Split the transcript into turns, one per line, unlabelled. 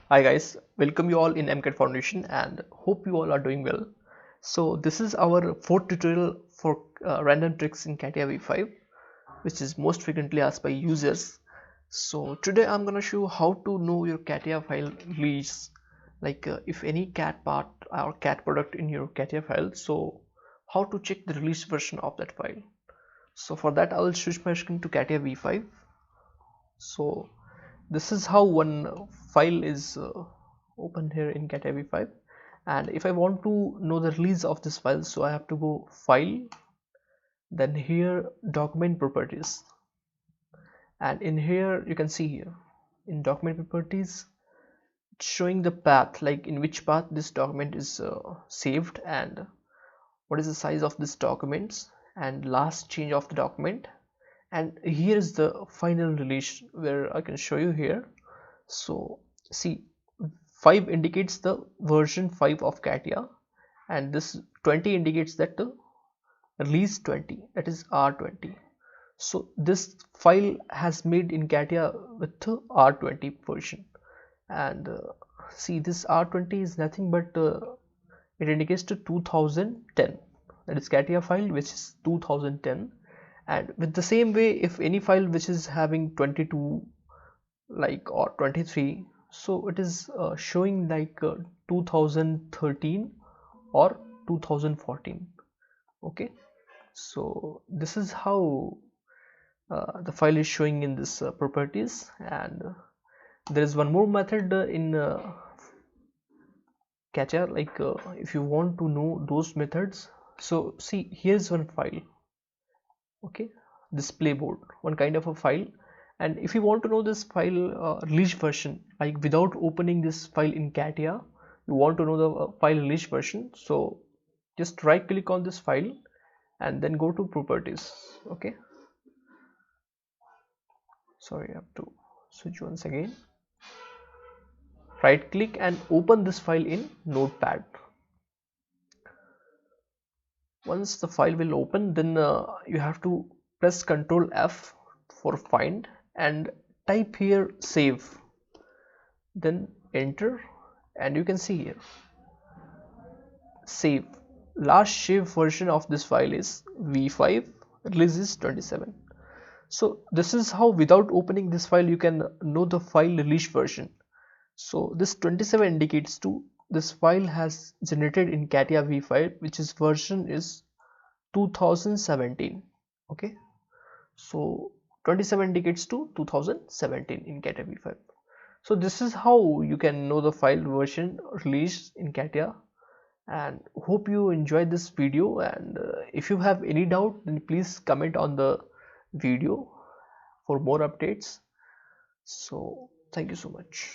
Hi guys, welcome you all in M-CAD Foundation and hope you all are doing well. So this is our fourth tutorial for random tricks in CATIA V5, which is most frequently asked by users. So today I'm gonna show you how to know your Catia file release, like if any CAD part or CAD product in your Catia file. So how to check the release version of that file. So for that I will switch my screen to Catia V5. So this is how one file is open here in Catia V5, and if I want to know the release of this file, so I have to go file, then here document properties, and in here you can see here in document properties it's showing the path, like in which path this document is saved and what is the size of this documents and last change of the document. And here is the final release where I can show you here. So see, 5 indicates the version 5 of Catia, and this 20 indicates that the release 20, that is R20. So this file has made in Catia with the R20 version, and see, this R20 is nothing but it indicates to 2010, that is Catia file which is 2010. And with the same way, if any file which is having 22 like or 23, so it is showing like 2013 or 2014. Okay, so this is how the file is showing in this properties. And there is one more method in Catia, like if you want to know those methods, so see, here's one file. Okay, display board, one kind of a file. And if you want to know this file release version, like without opening this file in Catia, you want to know the file release version, so just right click on this file and then go to properties. Okay, sorry, I have to switch once again. Right click and open this file in Notepad. Once the file will open, then you have to press Ctrl F for find and type here save, then enter, and you can see here save. Last save version of this file is V5, release is 27. So this is how without opening this file you can know the file release version. So this 27 indicates to this file has generated in Catia V5, which is version is 2017. Okay, so 27 indicates to 2017 in Catia V5. So this is how you can know the file version released in Catia, and hope you enjoyed this video. And if you have any doubt, then please comment on the video for more updates. So thank you so much.